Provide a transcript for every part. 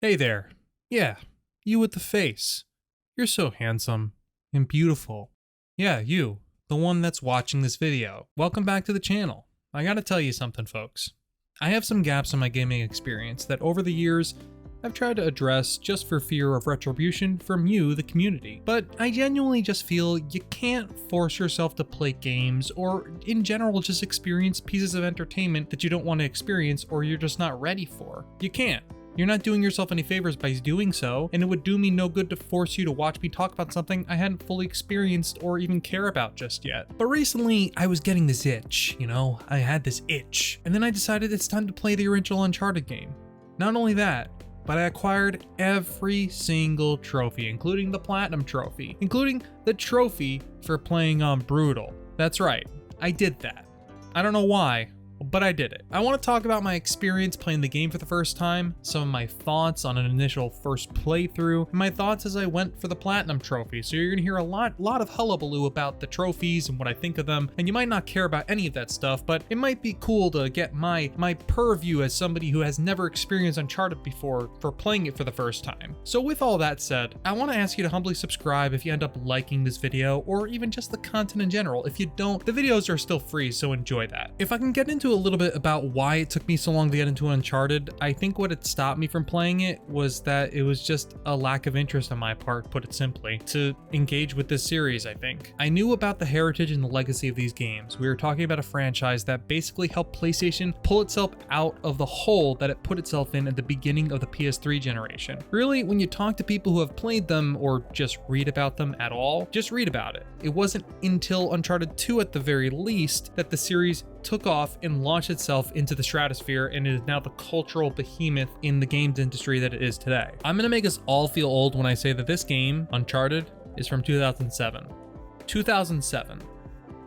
Hey there. Yeah, you with the face. You're so handsome and beautiful. Yeah, you, the one that's watching this video. Welcome back to the channel. I gotta tell you something, folks. I have some gaps in my gaming experience that over the years I've tried to address just for fear of retribution from you, the community. But I genuinely just feel you can't force yourself to play games or in general just experience pieces of entertainment that you don't want to experience or you're just not ready for. You can't. You're not doing yourself any favors by doing so, and it would do me no good to force you to watch me talk about something I hadn't fully experienced or even care about just yet. But recently, I was getting this itch, I had this itch. And then I decided it's time to play the original Uncharted game. Not only that, but I acquired every single trophy, including the Platinum Trophy, including the trophy for playing on Brutal. That's right, I did that. I don't know why, but I did it. I want to talk about my experience playing the game for the first time, some of my thoughts on an initial first playthrough, and my thoughts as I went for the Platinum Trophy. So you're going to hear a lot of hullabaloo about the trophies and what I think of them, and you might not care about any of that stuff, but it might be cool to get my purview as somebody who has never experienced Uncharted before for playing it for the first time. So with all that said, I want to ask you to humbly subscribe if you end up liking this video, or even just the content in general. If you don't, the videos are still free, so enjoy that. If I can get into a little bit about why it took me so long to get into Uncharted, I think what had stopped me from playing it was that it was just a lack of interest on my part, put it simply, to engage with this series, I think. I knew about the heritage and the legacy of these games. We were talking about a franchise that basically helped PlayStation pull itself out of the hole that it put itself in at the beginning of the PS3 generation. Really, when you talk to people who have played them or just read about them at all, just read about it. It wasn't until Uncharted 2 at the very least that the series took off and launched itself into the stratosphere and is now the cultural behemoth in the games industry that it is today. I'm gonna make us all feel old when I say that this game, Uncharted, is from 2007. 2007.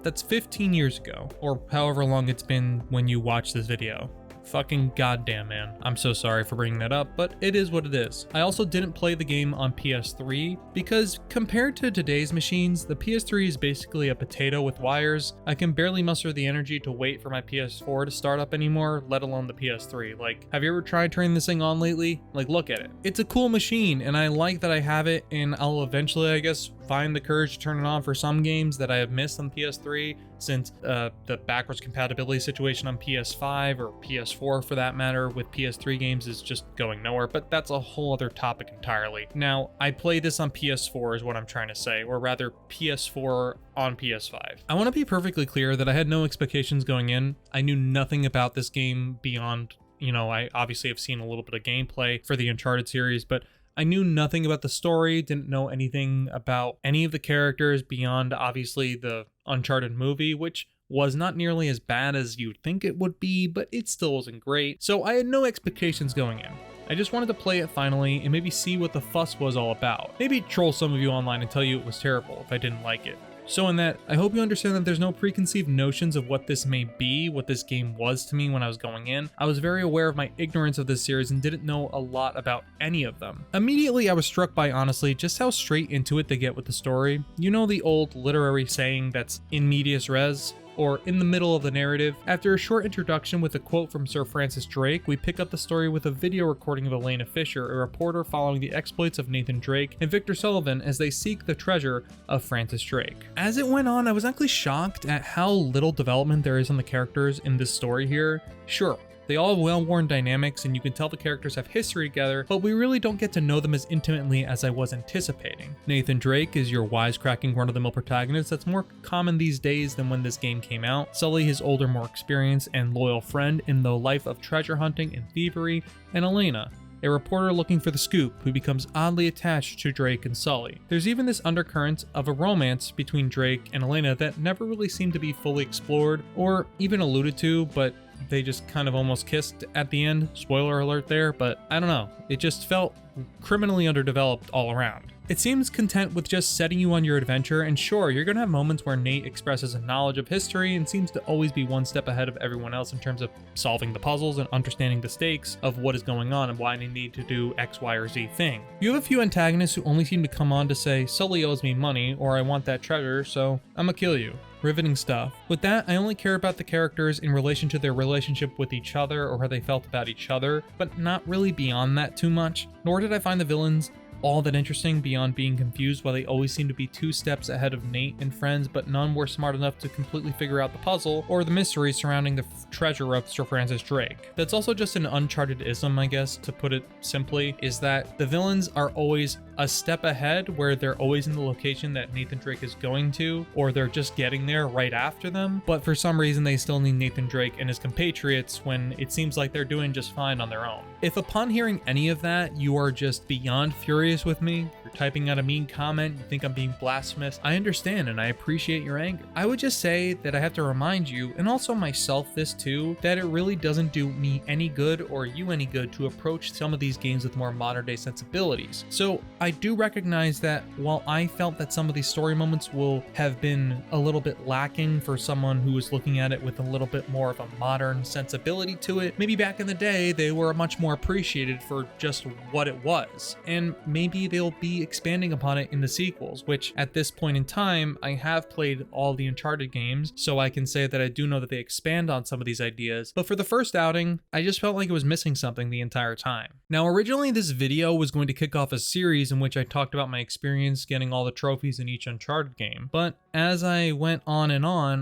That's 15 years ago, or however long it's been when you watch this video. Fucking goddamn, man. I'm so sorry for bringing that up, but it is what it is. I also didn't play the game on PS3 because compared to today's machines, the PS3 is basically a potato with wires. I can barely muster the energy to wait for my PS4 to start up anymore, let alone the PS3. Like, have you ever tried turning this thing on lately? Like, look at it. It's a cool machine, and I like that I have it, and I'll eventually, I guess, find the courage to turn it on for some games that I have missed on PS3 since the backwards compatibility situation on PS5 or PS4 for that matter with PS3 games is just going nowhere, but that's a whole other topic entirely. Now, I played this on PS4 is what I'm trying to say, or rather PS4 on PS5. I want to be perfectly clear that I had no expectations going in. I knew nothing about this game beyond, I obviously have seen a little bit of gameplay for the Uncharted series, but I knew nothing about the story, didn't know anything about any of the characters beyond obviously the Uncharted movie, which was not nearly as bad as you'd think it would be, but it still wasn't great. So I had no expectations going in. I just wanted to play it finally and maybe see what the fuss was all about. Maybe troll some of you online and tell you it was terrible if I didn't like it. So in that, I hope you understand that there's no preconceived notions of what this may be, what this game was to me when I was going in. I was very aware of my ignorance of this series and didn't know a lot about any of them. Immediately, I was struck by, honestly, just how straight into it they get with the story. You know the old literary saying that's in medias res? Or in the middle of the narrative. After a short introduction with a quote from Sir Francis Drake, we pick up the story with a video recording of Elena Fisher, a reporter following the exploits of Nathan Drake and Victor Sullivan as they seek the treasure of Francis Drake. As it went on, I was actually shocked at how little development there is on the characters in this story here. Sure, they all have well-worn dynamics and you can tell the characters have history together, but we really don't get to know them as intimately as I was anticipating. Nathan Drake is your wisecracking run-of-the-mill protagonist that's more common these days than when this game came out. Sully, his older, more experienced and loyal friend in the life of treasure hunting and thievery, and Elena, a reporter looking for the scoop who becomes oddly attached to Drake and Sully. There's even this undercurrent of a romance between Drake and Elena that never really seemed to be fully explored or even alluded to, but they just kind of almost kissed at the end. Spoiler alert there, but I don't know. It just felt criminally underdeveloped all around. It seems content with just setting you on your adventure, and sure, you're gonna have moments where Nate expresses a knowledge of history and seems to always be one step ahead of everyone else in terms of solving the puzzles and understanding the stakes of what is going on and why they need to do X, Y, or Z thing. You have a few antagonists who only seem to come on to say, Sully owes me money, or I want that treasure, so I'ma kill you. Riveting stuff. With that, I only care about the characters in relation to their relationship with each other or how they felt about each other, but not really beyond that too much, nor did I find the villains all that interesting beyond being confused why they always seem to be 2 steps ahead of Nate and friends, but none were smart enough to completely figure out the puzzle or the mystery surrounding the treasure of Sir Francis Drake. That's also just an Uncharted-ism, I guess, to put it simply, is that the villains are always a step ahead where they're always in the location that Nathan Drake is going to, or they're just getting there right after them, but for some reason they still need Nathan Drake and his compatriots when it seems like they're doing just fine on their own. If upon hearing any of that, you are just beyond furious with me, you're typing out a mean comment, you think I'm being blasphemous, I understand and I appreciate your anger. I would just say that I have to remind you, and also myself this too, that it really doesn't do me any good or you any good to approach some of these games with more modern day sensibilities. So I do recognize that while I felt that some of these story moments will have been a little bit lacking for someone who was looking at it with a little bit more of a modern sensibility to it, maybe back in the day they were much more appreciated for just what it was. And maybe they'll be expanding upon it in the sequels, which at this point in time, I have played all the Uncharted games, so I can say that I do know that they expand on some of these ideas. But for the first outing, I just felt like it was missing something the entire time. Now, originally this video was going to kick off a series in which I talked about my experience getting all the trophies in each Uncharted game. But as I went on,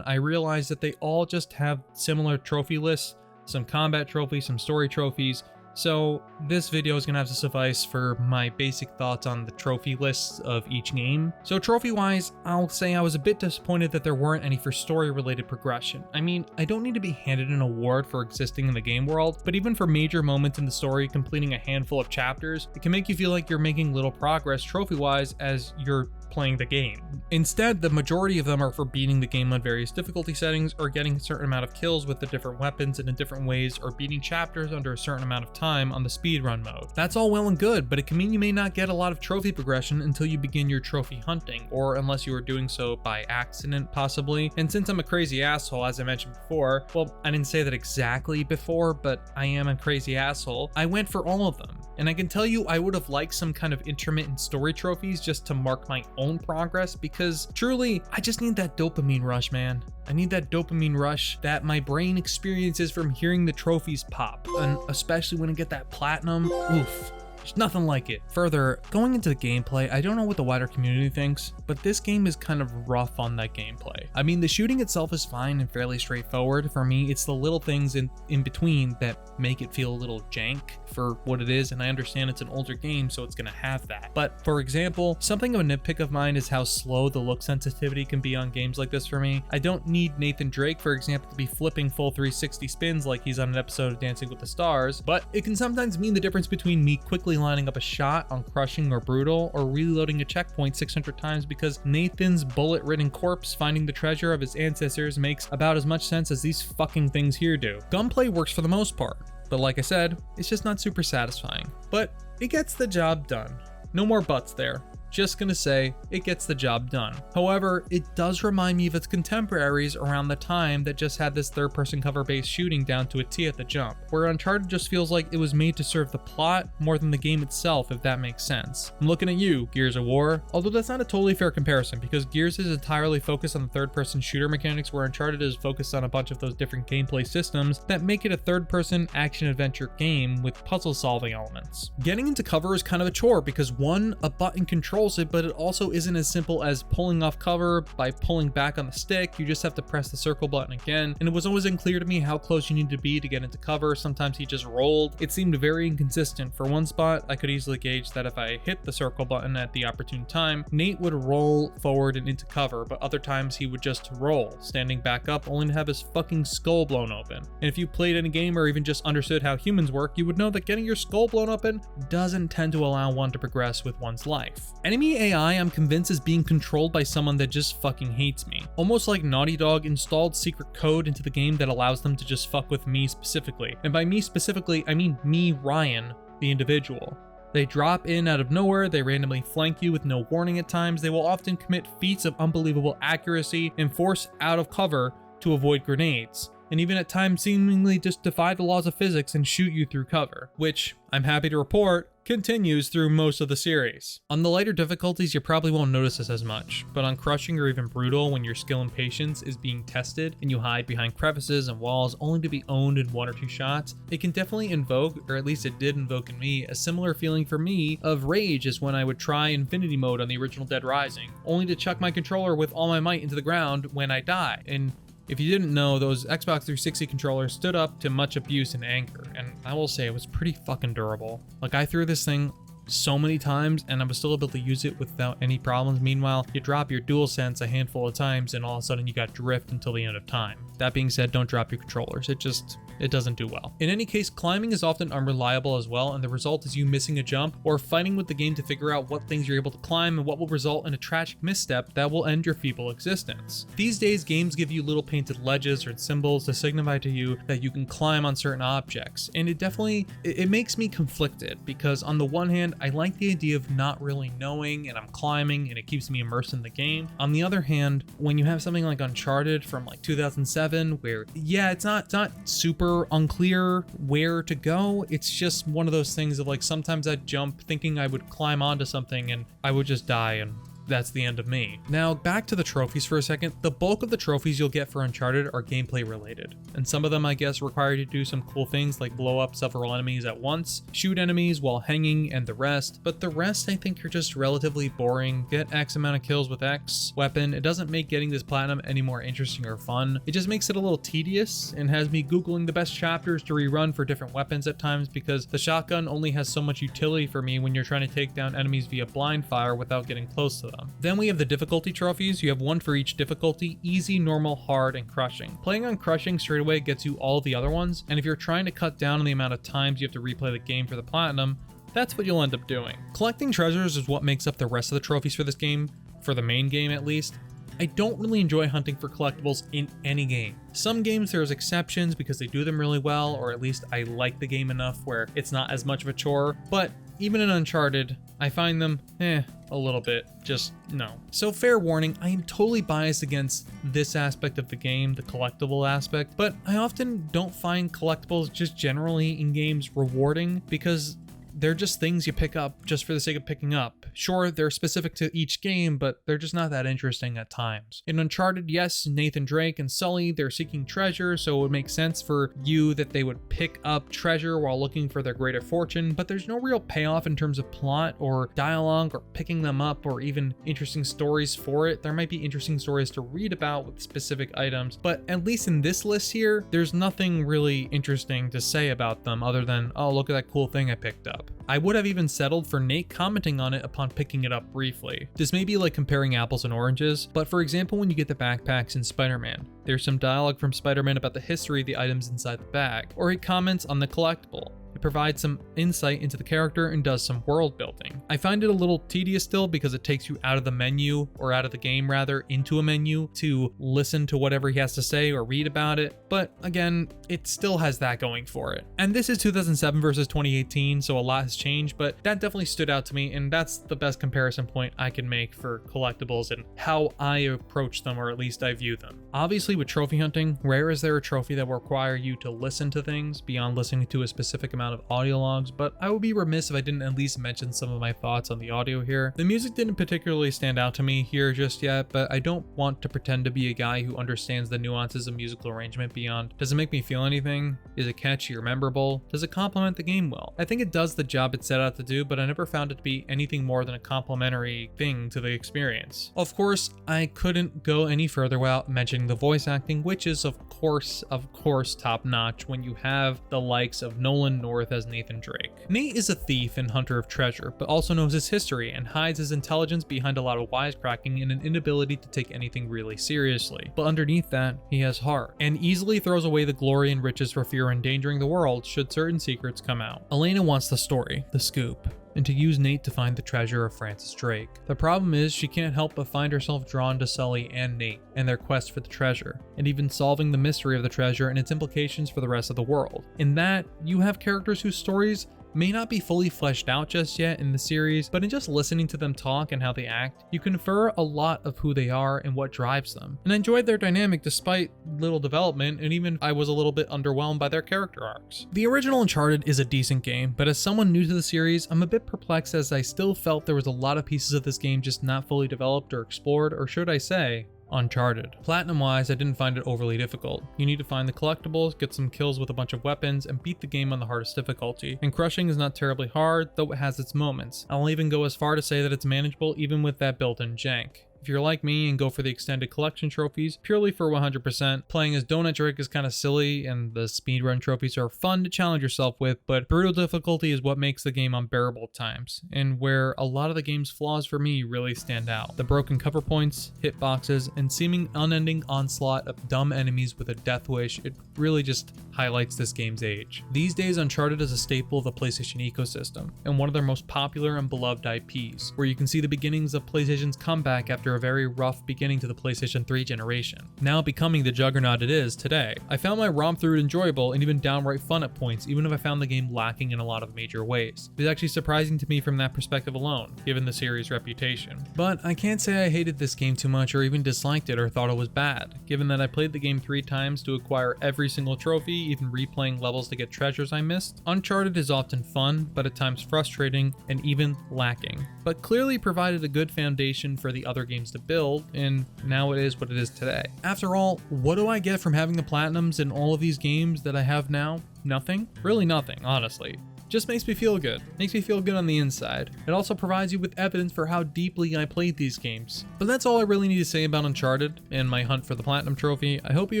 I realized that they all just have similar trophy lists, some combat trophies, some story trophies. So this video is going to have to suffice for my basic thoughts on the trophy lists of each game. So trophy wise, I'll say I was a bit disappointed that there weren't any for story related progression. I mean, I don't need to be handed an award for existing in the game world, but even for major moments in the story, completing a handful of chapters, it can make you feel like you're making little progress trophy wise as you're playing the game. Instead, the majority of them are for beating the game on various difficulty settings or getting a certain amount of kills with the different weapons and in different ways or beating chapters under a certain amount of time on the speedrun mode. That's all well and good, but it can mean you may not get a lot of trophy progression until you begin your trophy hunting, or unless you are doing so by accident possibly. And since I'm a crazy asshole, as I mentioned before, well, I didn't say that exactly before, but I am a crazy asshole, I went for all of them. And I can tell you I would have liked some kind of intermittent story trophies just to mark my own progress, because truly, I just need that dopamine rush, man. I need that dopamine rush that my brain experiences from hearing the trophies pop, and especially when I get that platinum, oof. There's nothing like it. Further, going into the gameplay, I don't know what the wider community thinks, but this game is kind of rough on that gameplay. I mean, the shooting itself is fine and fairly straightforward. For me, it's the little things in between that make it feel a little jank for what it is, and I understand it's an older game, so it's gonna have that. But for example, something of a nitpick of mine is how slow the look sensitivity can be on games like this for me. I don't need Nathan Drake, for example, to be flipping full 360 spins like he's on an episode of Dancing with the Stars, but it can sometimes mean the difference between me quickly lining up a shot on Crushing or Brutal, or reloading a checkpoint 600 times because Nathan's bullet-ridden corpse finding the treasure of his ancestors makes about as much sense as these fucking things here do. Gunplay works for the most part, but like I said, it's just not super satisfying. But it gets the job done. No more buts there. Just gonna say, it gets the job done. However, it does remind me of its contemporaries around the time that just had this third-person cover-based shooting down to a T at the jump, where Uncharted just feels like it was made to serve the plot more than the game itself, if that makes sense. I'm looking at you, Gears of War, although that's not a totally fair comparison, because Gears is entirely focused on the third-person shooter mechanics, where Uncharted is focused on a bunch of those different gameplay systems that make it a third-person action-adventure game with puzzle-solving elements. Getting into cover is kind of a chore, because one, a button controls it, but it also isn't as simple as pulling off cover by pulling back on the stick. You just have to press the circle button again, and it was always unclear to me how close you need to be to get into cover. Sometimes he just rolled. It seemed very inconsistent. For one spot, I could easily gauge that if I hit the circle button at the opportune time, Nate would roll forward and into cover, but other times he would just roll, standing back up only to have his fucking skull blown open. And if you played any game or even just understood how humans work, you would know that getting your skull blown open doesn't tend to allow one to progress with one's life. Enemy AI, I'm convinced, is being controlled by someone that just fucking hates me. Almost like Naughty Dog installed secret code into the game that allows them to just fuck with me specifically. And by me specifically, I mean me, Ryan, the individual. They drop in out of nowhere, they randomly flank you with no warning at times, they will often commit feats of unbelievable accuracy and force out of cover to avoid grenades, and even at times seemingly just defy the laws of physics and shoot you through cover, which, I'm happy to report, continues through most of the series. On the lighter difficulties, you probably won't notice this as much, but on crushing or even brutal, when your skill and patience is being tested and you hide behind crevices and walls only to be owned in 1 or 2 shots, it can definitely invoke, or at least it did invoke in me, a similar feeling for me of rage as when I would try Infinity Mode on the original Dead Rising, only to chuck my controller with all my might into the ground when I die. And if you didn't know, those Xbox 360 controllers stood up to much abuse and anger, and I will say it was pretty fucking durable. Like, I threw this thing so many times and I was still able to use it without any problems. Meanwhile, you drop your DualSense a handful of times and all of a sudden you got drift until the end of time. That being said, don't drop your controllers. It doesn't do well. In any case, climbing is often unreliable as well, and the result is you missing a jump or fighting with the game to figure out what things you're able to climb and what will result in a tragic misstep that will end your feeble existence. These days, games give you little painted ledges or symbols to signify to you that you can climb on certain objects, and it makes me conflicted, because on the one hand, I like the idea of not really knowing and I'm climbing and it keeps me immersed in the game. On the other hand, when you have something like Uncharted from like 2007, where yeah, it's not super unclear where to go, it's just one of those things of like, sometimes I'd jump thinking I would climb onto something and I would just die, and that's the end of me. Now, back to the trophies for a second. The bulk of the trophies you'll get for Uncharted are gameplay related, and some of them, I guess, require you to do some cool things like blow up several enemies at once, shoot enemies while hanging, and the rest. But the rest, I think, are just relatively boring. Get X amount of kills with X weapon. It doesn't make getting this platinum any more interesting or fun. It just makes it a little tedious and has me Googling the best chapters to rerun for different weapons at times, because the shotgun only has so much utility for me when you're trying to take down enemies via blind fire without getting close to them. Then we have the difficulty trophies. You have one for each difficulty: easy, normal, hard, and crushing. Playing on crushing straight away gets you all the other ones, and if you're trying to cut down on the amount of times you have to replay the game for the platinum, that's what you'll end up doing. Collecting treasures is what makes up the rest of the trophies for this game, for the main game at least. I don't really enjoy hunting for collectibles in any game. Some games there's exceptions because they do them really well, or at least I like the game enough where it's not as much of a chore, but even in Uncharted, I find them, a little bit, just no. So fair warning, I am totally biased against this aspect of the game, the collectible aspect, but I often don't find collectibles just generally in games rewarding, because they're just things you pick up just for the sake of picking up. Sure, they're specific to each game, but they're just not that interesting at times. In Uncharted, yes, Nathan Drake and Sully, they're seeking treasure, so it would make sense for you that they would pick up treasure while looking for their greater fortune, but there's no real payoff in terms of plot or dialogue or picking them up or even interesting stories for it. There might be interesting stories to read about with specific items, but at least in this list here, there's nothing really interesting to say about them other than, oh, look at that cool thing I picked up. I would have even settled for Nate commenting on it upon picking it up briefly. This may be like comparing apples and oranges, but for example, when you get the backpacks in Spider-Man, there's some dialogue from Spider-Man about the history of the items inside the bag, or he comments on the collectible. It provides some insight into the character and does some world building. I find it a little tedious still because it takes you out of the menu, or out of the game rather, into a menu to listen to whatever he has to say or read about it. But again, it still has that going for it. And this is 2007 versus 2018, so a lot has changed, but that definitely stood out to me, and that's the best comparison point I can make for collectibles and how I approach them, or at least I view them. Obviously, with trophy hunting, rare is there a trophy that will require you to listen to things beyond listening to a specific amount of audio logs, but I would be remiss if I didn't at least mention some of my thoughts on the audio here. The music didn't particularly stand out to me here just yet, but I don't want to pretend to be a guy who understands the nuances of musical arrangement beyond, does it make me feel anything? Is it catchy or memorable? Does it complement the game well? I think it does the job it set out to do, but I never found it to be anything more than a complimentary thing to the experience. Of course, I couldn't go any further without mentioning the voice acting, which is of course top notch when you have the likes of Nolan North as Nathan Drake. Nate is a thief and hunter of treasure, but also knows his history and hides his intelligence behind a lot of wisecracking and an inability to take anything really seriously. But underneath that, he has heart, and easily throws away the glory and riches for fear of endangering the world should certain secrets come out. Elena wants the story, the scoop, and to use Nate to find the treasure of Francis Drake. The problem is she can't help but find herself drawn to Sully and Nate and their quest for the treasure, and even solving the mystery of the treasure and its implications for the rest of the world. In that, you have characters whose stories may not be fully fleshed out just yet in the series, but in just listening to them talk and how they act, you can infer a lot of who they are and what drives them. And I enjoyed their dynamic despite little development, and even I was a little bit underwhelmed by their character arcs. The original Uncharted is a decent game, but as someone new to the series, I'm a bit perplexed as I still felt there was a lot of pieces of this game just not fully developed or explored, or should I say, Uncharted. Platinum wise, I didn't find it overly difficult. You need to find the collectibles, get some kills with a bunch of weapons, and beat the game on the hardest difficulty. And crushing is not terribly hard, though it has its moments. I'll even go as far to say that it's manageable even with that built-in jank. If you're like me and go for the extended collection trophies purely for 100%, playing as Donut Drake is kind of silly, and the speedrun trophies are fun to challenge yourself with, but brutal difficulty is what makes the game unbearable at times, and where a lot of the game's flaws for me really stand out. The broken cover points, hitboxes, and seeming unending onslaught of dumb enemies with a death wish, it really just highlights this game's age. These days, Uncharted is a staple of the PlayStation ecosystem, and one of their most popular and beloved IPs, where you can see the beginnings of PlayStation's comeback after a very rough beginning to the PlayStation 3 generation, now becoming the juggernaut it is today. I found my romp through it enjoyable and even downright fun at points, even if I found the game lacking in a lot of major ways. It is actually surprising to me from that perspective alone, given the series' reputation. But I can't say I hated this game too much or even disliked it or thought it was bad, given that I played the game 3 times to acquire every single trophy, even replaying levels to get treasures I missed. Uncharted is often fun, but at times frustrating and even lacking, but clearly provided a good foundation for the other games to build, and now it is what it is today. After all, what do I get from having the platinums in all of these games that I have now? Nothing? Really nothing, honestly. Just makes me feel good. Makes me feel good on the inside. It also provides you with evidence for how deeply I played these games. But that's all I really need to say about Uncharted and my hunt for the Platinum Trophy. I hope you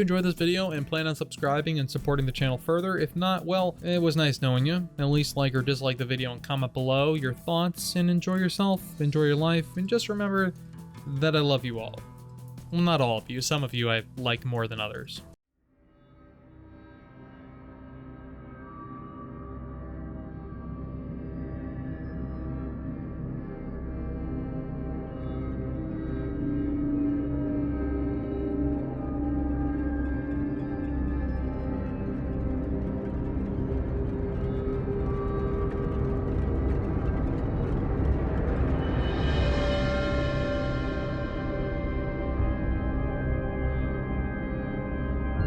enjoyed this video and plan on subscribing and supporting the channel further. If not, well, it was nice knowing you. At least like or dislike the video and comment below your thoughts, and enjoy yourself, enjoy your life, and just remember that I love you all. Well, not all of you. Some of you I like more than others.